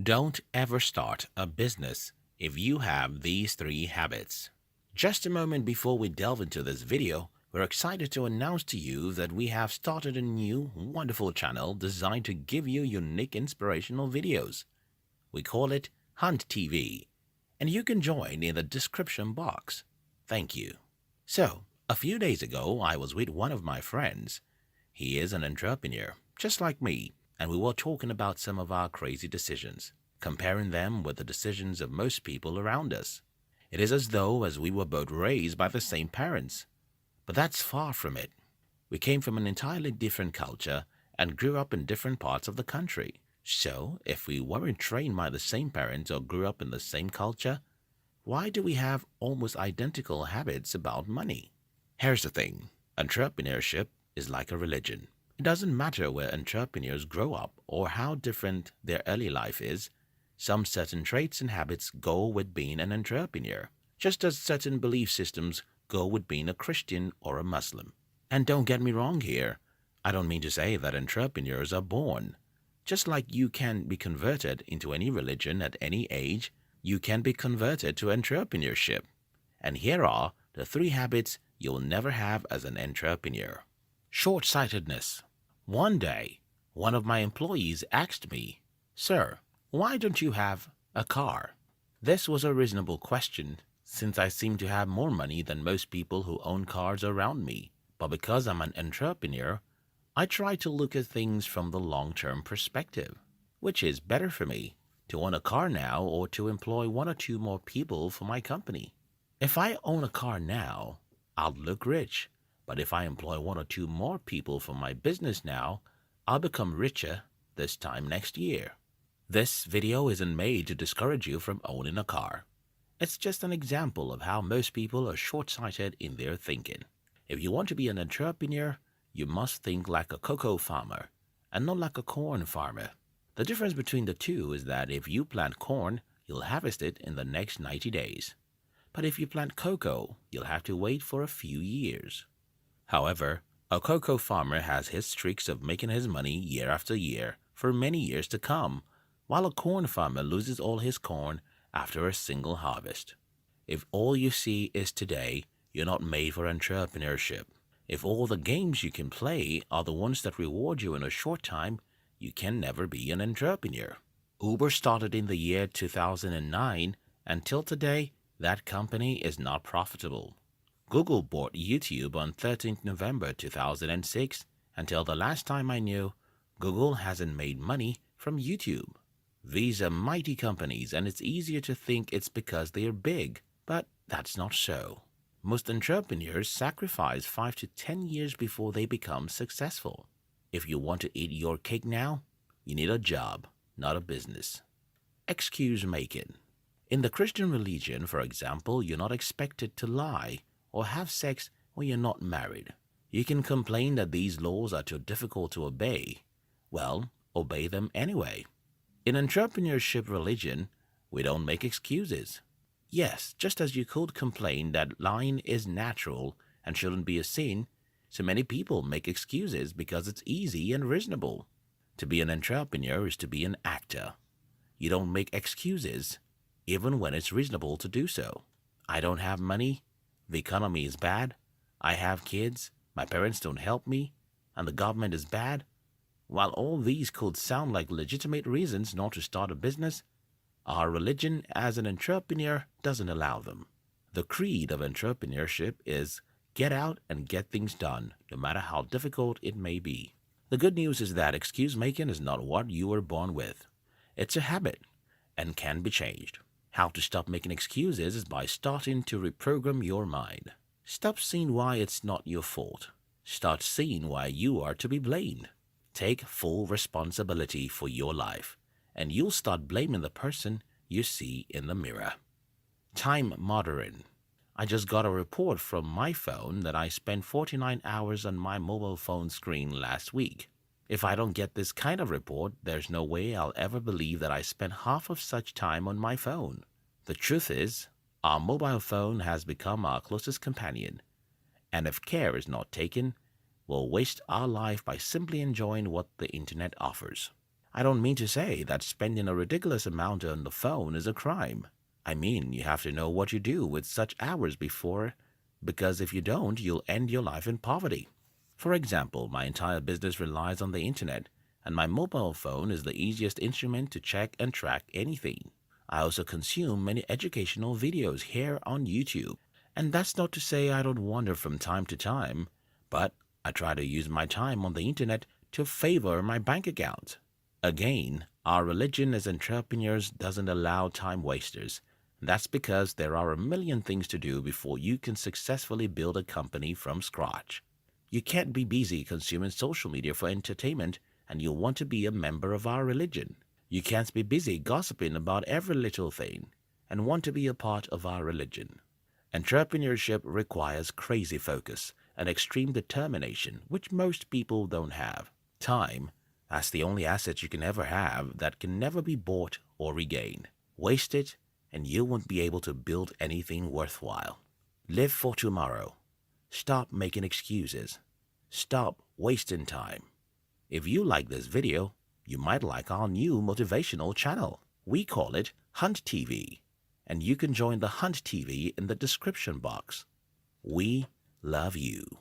Don't ever start a business if you have these three habits. Just a moment before we delve into this video, we're excited to announce to you that we have started a new, wonderful channel designed to give you unique inspirational videos. We call it Hunt TV, and you can join in the description box. Thank you. So, a few days ago, I was with one of my friends. He is an entrepreneur, just like me, and we were talking about some of our crazy decisions, comparing them with the decisions of most people around us. It is as though as we were both raised by the same parents, but that's far from it. We came from an entirely different culture and grew up in different parts of the country. So, if we weren't trained by the same parents or grew up in the same culture, why do we have almost identical habits about money? Here's the thing, entrepreneurship is like a religion. It doesn't matter where entrepreneurs grow up or how different their early life is, some certain traits and habits go with being an entrepreneur, just as certain belief systems go with being a Christian or a Muslim. And don't get me wrong here, I don't mean to say that entrepreneurs are born. Just like you can be converted into any religion at any age, you can be converted to entrepreneurship. And here are the three habits you'll never have as an entrepreneur. Short-sightedness. One day, one of my employees asked me, "Sir, why don't you have a car?" This was a reasonable question since I seem to have more money than most people who own cars around me. But because I'm an entrepreneur, I try to look at things from the long-term perspective. Which is better for me, to own a car now or to employ one or two more people for my company? If I own a car now, I'll look rich. But if I employ one or two more people for my business now, I'll become richer this time next year. This video isn't made to discourage you from owning a car. It's just an example of how most people are short-sighted in their thinking. If you want to be an entrepreneur, you must think like a cocoa farmer and not like a corn farmer. The difference between the two is that if you plant corn, you'll harvest it in the next 90 days. But if you plant cocoa, you'll have to wait for a few years. However, a cocoa farmer has his streaks of making his money year after year for many years to come, while a corn farmer loses all his corn after a single harvest. If all you see is today, you're not made for entrepreneurship. If all the games you can play are the ones that reward you in a short time, you can never be an entrepreneur. Uber started in the year 2009. Until today, that company is not profitable. Google bought YouTube on 13th November 2006. Until the last time I knew, Google hasn't made money from YouTube. These are mighty companies, and it's easier to think it's because they are big, but that's not so. Most entrepreneurs sacrifice 5 to 10 years before they become successful. If you want to eat your cake now, you need a job, not a business. Excuse making. In the Christian religion, for example, you're not expected to lie or have sex when you're not married. You can complain that these laws are too difficult to obey. Well, obey them anyway. In entrepreneurship religion, we don't make excuses. Yes, just as you could complain that lying is natural and shouldn't be a sin, so many people make excuses because it's easy and reasonable. To be an entrepreneur is to be an actor. You don't make excuses, even when it's reasonable to do so. I don't have money, the economy is bad, I have kids, my parents don't help me, and the government is bad. While all these could sound like legitimate reasons not to start a business, our religion as an entrepreneur doesn't allow them. The creed of entrepreneurship is get out and get things done, no matter how difficult it may be. The good news is that excuse making is not what you were born with. It's a habit and can be changed. How to stop making excuses is by starting to reprogram your mind. Stop seeing why it's not your fault. Start seeing why you are to be blamed. Take full responsibility for your life, and you'll start blaming the person you see in the mirror. Time monitoring. I just got a report from my phone that I spent 49 hours on my mobile phone screen last week. If I don't get this kind of report, there's no way I'll ever believe that I spent half of such time on my phone. The truth is, our mobile phone has become our closest companion, and if care is not taken, we'll waste our life by simply enjoying what the internet offers. I don't mean to say that spending a ridiculous amount on the phone is a crime. I mean, you have to know what you do with such hours before, because if you don't, you'll end your life in poverty. For example, my entire business relies on the internet, and my mobile phone is the easiest instrument to check and track anything. I also consume many educational videos here on YouTube. And that's not to say I don't wander from time to time, but I try to use my time on the internet to favor my bank account. Again, our religion as entrepreneurs doesn't allow time wasters. That's because there are a million things to do before you can successfully build a company from scratch. You can't be busy consuming social media for entertainment and you'll want to be a member of our religion. You can't be busy gossiping about every little thing and want to be a part of our religion. Entrepreneurship requires crazy focus and extreme determination, which most people don't have. Time, that's the only asset you can ever have that can never be bought or regained. Waste it, and you won't be able to build anything worthwhile. Live for tomorrow. Stop making excuses. Stop wasting time. If you like this video, you might like our new motivational channel. We call it Hunt TV, and you can join the Hunt TV in the description box. We love you.